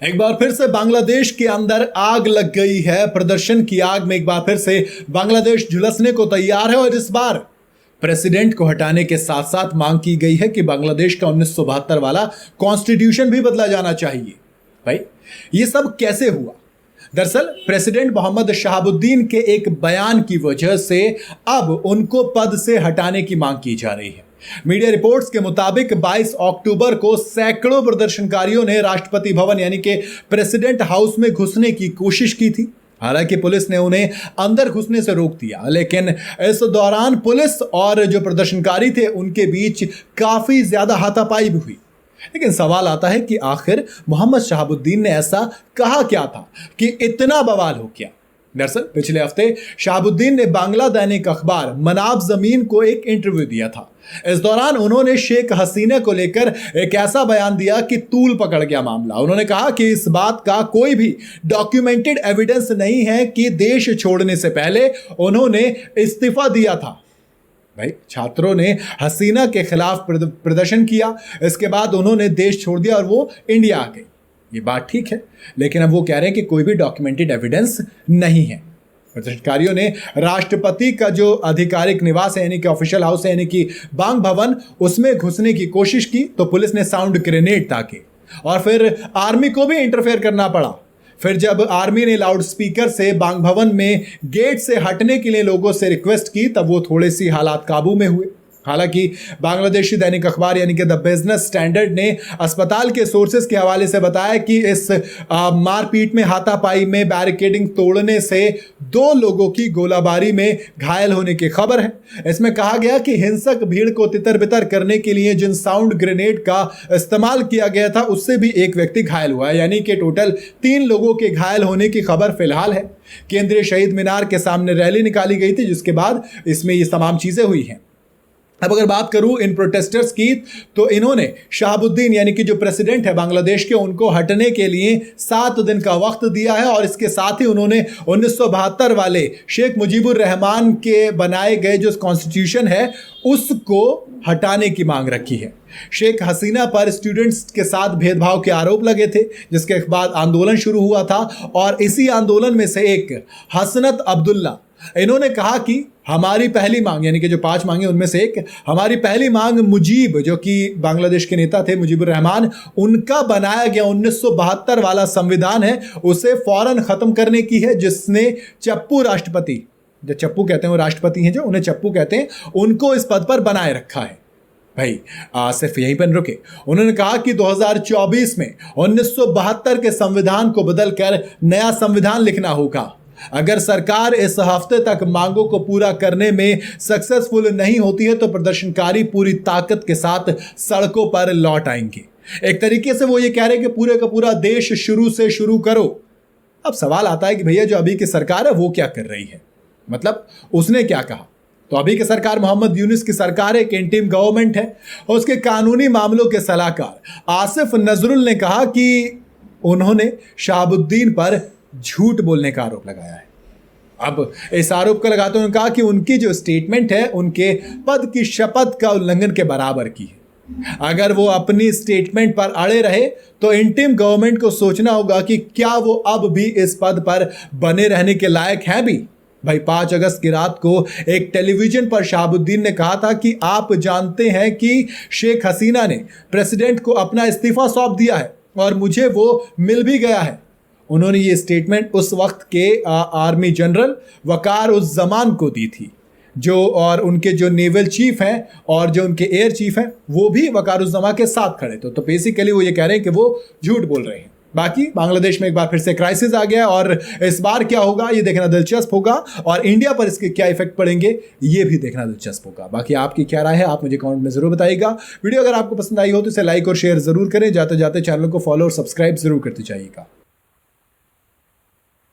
एक बार फिर से बांग्लादेश के अंदर आग लग गई है। प्रदर्शन की आग में एक बार फिर से बांग्लादेश झुलसने को तैयार है और इस बार प्रेसिडेंट को हटाने के साथ साथ मांग की गई है कि बांग्लादेश का 1972 वाला कॉन्स्टिट्यूशन भी बदला जाना चाहिए। भाई ये सब कैसे हुआ? दरअसल प्रेसिडेंट मोहम्मद शहाबुद्दीन के एक बयान की वजह से अब उनको पद से हटाने की मांग की जा रही है। मीडिया रिपोर्ट्स के मुताबिक 22 अक्टूबर को सैकड़ों प्रदर्शनकारियों ने राष्ट्रपति भवन यानी कि प्रेसिडेंट हाउस में घुसने की कोशिश की थी। हालांकि पुलिस ने उन्हें अंदर घुसने से रोक दिया, लेकिन इस दौरान पुलिस और जो प्रदर्शनकारी थे उनके बीच काफी ज्यादा हाथापाई भी हुई। लेकिन सवाल आता है कि आखिर मोहम्मद शहाबुद्दीन ने ऐसा कहा क्या था कि इतना बवाल हो गया। दरअसल पिछले हफ्ते शहाबुद्दीन ने बांग्ला दैनिक अखबार मनाब जमीन को एक इंटरव्यू दिया था। इस दौरान उन्होंने शेख हसीना को लेकर एक ऐसा बयान दिया कि तूल पकड़ गया मामला। उन्होंने कहा कि इस बात का कोई भी डॉक्यूमेंटेड एविडेंस नहीं है कि देश छोड़ने से पहले उन्होंने इस्तीफा दिया था। भाई छात्रों ने हसीना के खिलाफ प्रदर्शन किया, इसके बाद उन्होंने देश छोड़ दिया और वो इंडिया आ गई। ये बात ठीक है, लेकिन अब वो कह रहे हैं कि कोई भी डॉक्यूमेंटेड एविडेंस नहीं है। प्रदर्शनकारियों ने राष्ट्रपति का जो आधिकारिक निवास है यानी कि ऑफिशियल हाउस है यानी कि बांग भवन, उसमें घुसने की कोशिश की तो पुलिस ने साउंड ग्रेनेड ताके और फिर आर्मी को भी इंटरफेयर करना पड़ा। फिर जब आर्मी ने लाउड स्पीकर से बांग भवन में गेट से हटने के लिए लोगों से रिक्वेस्ट की तब वो थोड़े सी हालात काबू में हुए। हालांकि बांग्लादेशी दैनिक अखबार यानी कि द बिजनेस स्टैंडर्ड ने अस्पताल के सोर्सेज के हवाले से बताया कि इस मारपीट में हाथापाई में बैरिकेडिंग तोड़ने से 2 लोगों की गोलाबारी में घायल होने की खबर है। इसमें कहा गया कि हिंसक भीड़ को तितर बितर करने के लिए जिन साउंड ग्रेनेड का इस्तेमाल किया गया था उससे भी एक व्यक्ति घायल हुआ है, यानी कि टोटल 3 लोगों के घायल होने की खबर फिलहाल है। केंद्रीय शहीद मीनार के सामने रैली निकाली गई थी जिसके बाद इसमें ये तमाम चीजें हुई हैं। अब अगर बात करूं इन प्रोटेस्टर्स की तो इन्होंने शहाबुद्दीन यानी कि जो प्रेसिडेंट है बांग्लादेश के, उनको हटने के लिए 7 दिन का वक्त दिया है और इसके साथ ही उन्होंने 1972 वाले शेख मुजीबुर रहमान के बनाए गए जो कॉन्स्टिट्यूशन है उसको हटाने की मांग रखी है। शेख हसीना पर स्टूडेंट्स के साथ भेदभाव के आरोप लगे थे जिसके बाद आंदोलन शुरू हुआ था और इसी आंदोलन में से एक हसनत अब्दुल्ला, इन्होंने कहा कि हमारी पहली मांग यानी कि जो 5 मांगे उनमें से एक हमारी पहली मांग मुजीब जो कि बांग्लादेश के नेता थे मुजीबुर रहमान, उनका बनाया गया 1972 वाला संविधान है उसे फौरन खत्म करने की है, जिसने चप्पू राष्ट्रपति, जो चप्पू कहते हैं वो राष्ट्रपति हैं, जो उन्हें चप्पू कहते हैं, उनको इस पद पर बनाए रखा है। भाई सिर्फ यहीं पर रुके। उन्होंने कहा कि 2024 में 1972 के संविधान को बदलकर नया संविधान लिखना होगा। अगर सरकार इस हफ्ते तक मांगों को पूरा करने में सक्सेसफुल नहीं होती है तो प्रदर्शनकारी पूरी ताकत के साथ सड़कों पर लौट आएंगे। एक तरीके से वो ये कह रहे हैं कि पूरे का पूरा देश शुरू से शुरू करो। अब सवाल आता है कि भैया जो अभी की सरकार है वो क्या कर रही है, मतलब उसने क्या कहा? तो अभी की सरकार मोहम्मद यूनुस की सरकार है, एक इंटीम गवर्नमेंट है और उसके कानूनी मामलों के सलाहकार आसिफ नजरुल ने कहा कि उन्होंने शहाबुद्दीन पर झूठ बोलने का आरोप लगाया है। अब इस आरोप को लगाते हुए कहा कि उनकी जो स्टेटमेंट है उनके पद की शपथ का उल्लंघन के बराबर की है। अगर वो अपनी स्टेटमेंट पर अड़े रहे तो इंटीम गवर्नमेंट को सोचना होगा कि क्या वो अब भी इस पद पर बने रहने के लायक है भी। भाई 5 अगस्त की रात को एक टेलीविजन पर शहाबुद्दीन ने कहा था कि आप जानते हैं कि शेख हसीना ने प्रेसिडेंट को अपना इस्तीफा सौंप दिया है और मुझे वो मिल भी गया है। उन्होंने ये स्टेटमेंट उस वक्त के आर्मी जनरल वकार उस जमान को दी थी, जो और उनके जो नेवल चीफ हैं और जो उनके एयर चीफ हैं वो भी वकार उस जमा के साथ खड़े थे। तो बेसिकली वो ये कह रहे हैं कि वो झूठ बोल रहे हैं। बाकी बांग्लादेश में एक बार फिर से क्राइसिस आ गया और इस बार क्या होगा ये देखना दिलचस्प होगा और इंडिया पर इसके क्या इफेक्ट पड़ेंगे ये भी देखना दिलचस्प होगा। बाकी आपकी क्या राय है आप मुझे कमेंट में जरूर बताइएगा। वीडियो अगर आपको पसंद आई हो तो इसे लाइक और शेयर जरूर करें। जाते जाते चैनल को फॉलो और सब्सक्राइब जरूर करते जाइएगा।